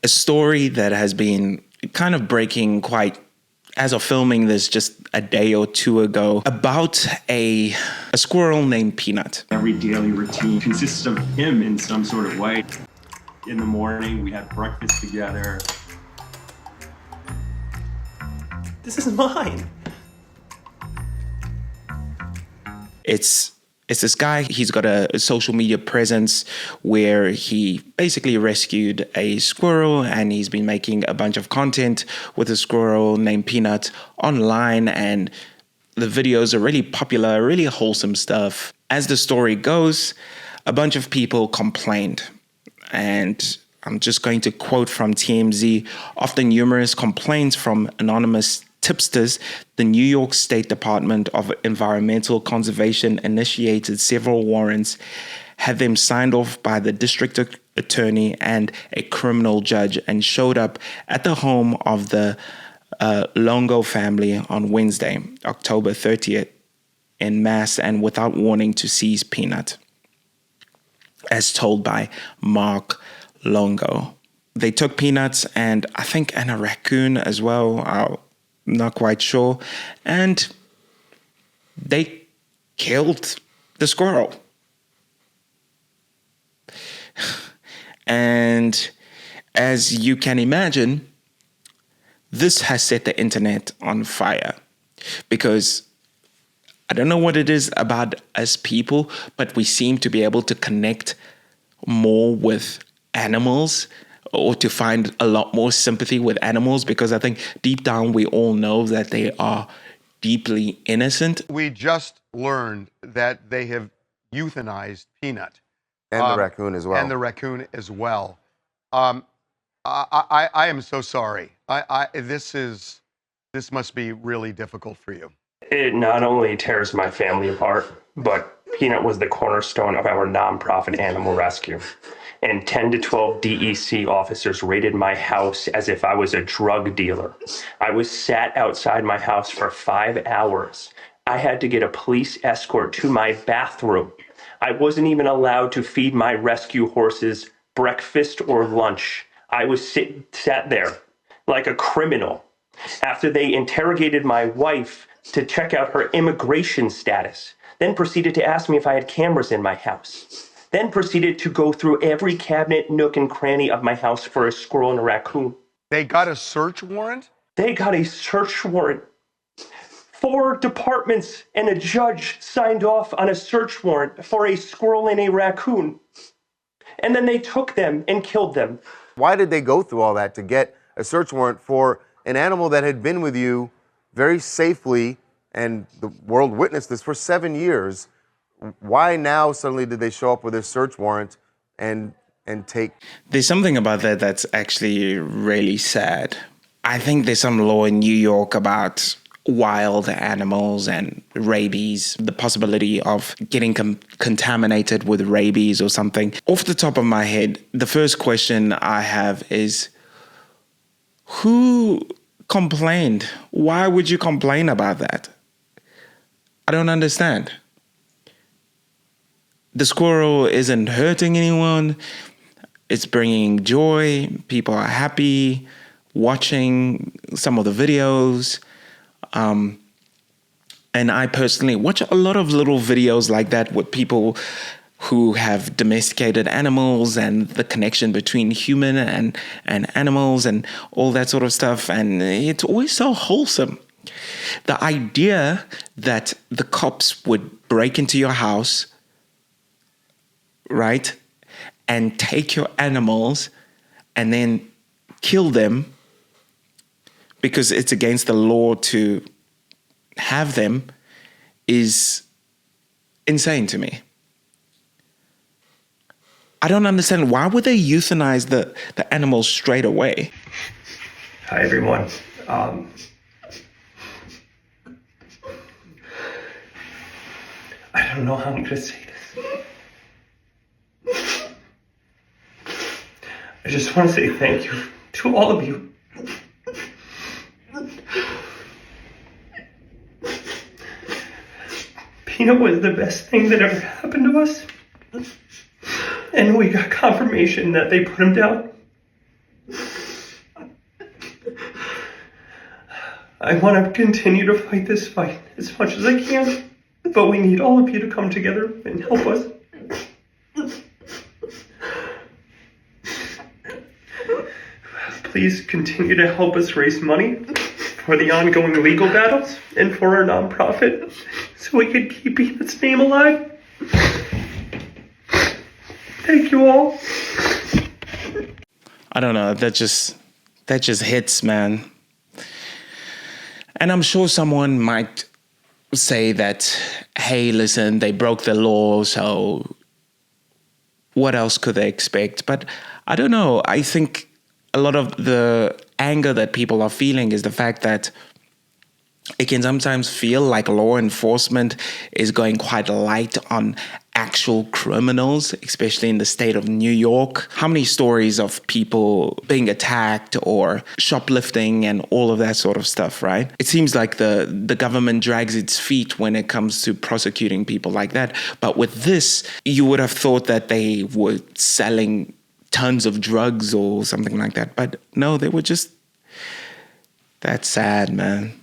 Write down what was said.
a story that has been kind of breaking quite as of filming this just a day or two ago about a squirrel named Peanut. Every daily routine consists of him in some sort of way. In the morning, we had breakfast together. This is mine. It's this guy. He's got a social media presence where he basically rescued a squirrel, and he's been making a bunch of content with a squirrel named Peanut online, and the videos are really popular, really wholesome stuff. As the story goes, a bunch of people complained, and I'm just going to quote from TMZ. After numerous complaints from anonymous tipsters, the New York State Department of Environmental Conservation initiated several warrants, had them signed off by the district attorney and a criminal judge, and showed up at the home of the Longo family on Wednesday, October 30th, en masse and without warning to seize Peanut, as told by Mark Longo. They took Peanuts and I think a raccoon as well. I'm not quite sure. And they killed the squirrel. And as you can imagine, this has set the internet on fire, because I don't know what it is about us people, but we seem to be able to connect more with animals, or to find a lot more sympathy with animals, because I think deep down we all know that they are deeply innocent. We just learned that they have euthanized Peanut. And the raccoon as well. And the raccoon as well. I am so sorry. This must be really difficult for you. It not only tears my family apart, but Peanut was the cornerstone of our nonprofit animal rescue. And 10 to 12 DEC officers raided my house as if I was a drug dealer. I was sat outside my house for 5 hours. I had to get a police escort to my bathroom. I wasn't even allowed to feed my rescue horses breakfast or lunch. I was sat there like a criminal after they interrogated my wife to check out her immigration status, then proceeded to ask me if I had cameras in my house, then proceeded to go through every cabinet, nook, and cranny of my house for a squirrel and a raccoon. They got a search warrant? They got a search warrant. 4 departments and a judge signed off on a search warrant for a squirrel and a raccoon. And then they took them and killed them. Why did they go through all that to get a search warrant for an animal that had been with you very safely, and the world witnessed this, for 7 years? Why now suddenly did they show up with a search warrant and take? There's something about that that's actually really sad. I think there's some law in New York about wild animals and rabies, the possibility of getting contaminated with rabies or something. Off the top of my head, the first question I have is, who complained? Why would you complain about that? I don't understand. The squirrel isn't hurting anyone. It's bringing joy. People are happy watching some of the videos. And I personally watch a lot of little videos like that with people who have domesticated animals and the connection between human and animals and all that sort of stuff. And it's always so wholesome. The idea that the cops would break into your house, right, and take your animals and then kill them because it's against the law to have them is insane to me. I don't understand, why would they euthanize the animals straight away? Hi, everyone. I don't know how I'm going to say this. I just want to say thank you to all of you. Peanut was the best thing that ever happened to us. And we got confirmation that they put him down. I want to continue to fight this fight as much as I can, but we need all of you to come together and help us. Please continue to help us raise money for the ongoing legal battles and for our nonprofit so we can keep its name alive. Thank you all. I don't know, that just hits, man. And I'm sure someone might say that, hey, listen, they broke the law, so what else could they expect? But I don't know. I think a lot of the anger that people are feeling is the fact that it can sometimes feel like law enforcement is going quite light on actual criminals, especially in the state of New York. How many stories of people being attacked or shoplifting and all of that sort of stuff, right? It seems like the government drags its feet when it comes to prosecuting people like that. But with this, you would have thought that they were selling tons of drugs or something like that. But no, they were just... That's sad, man.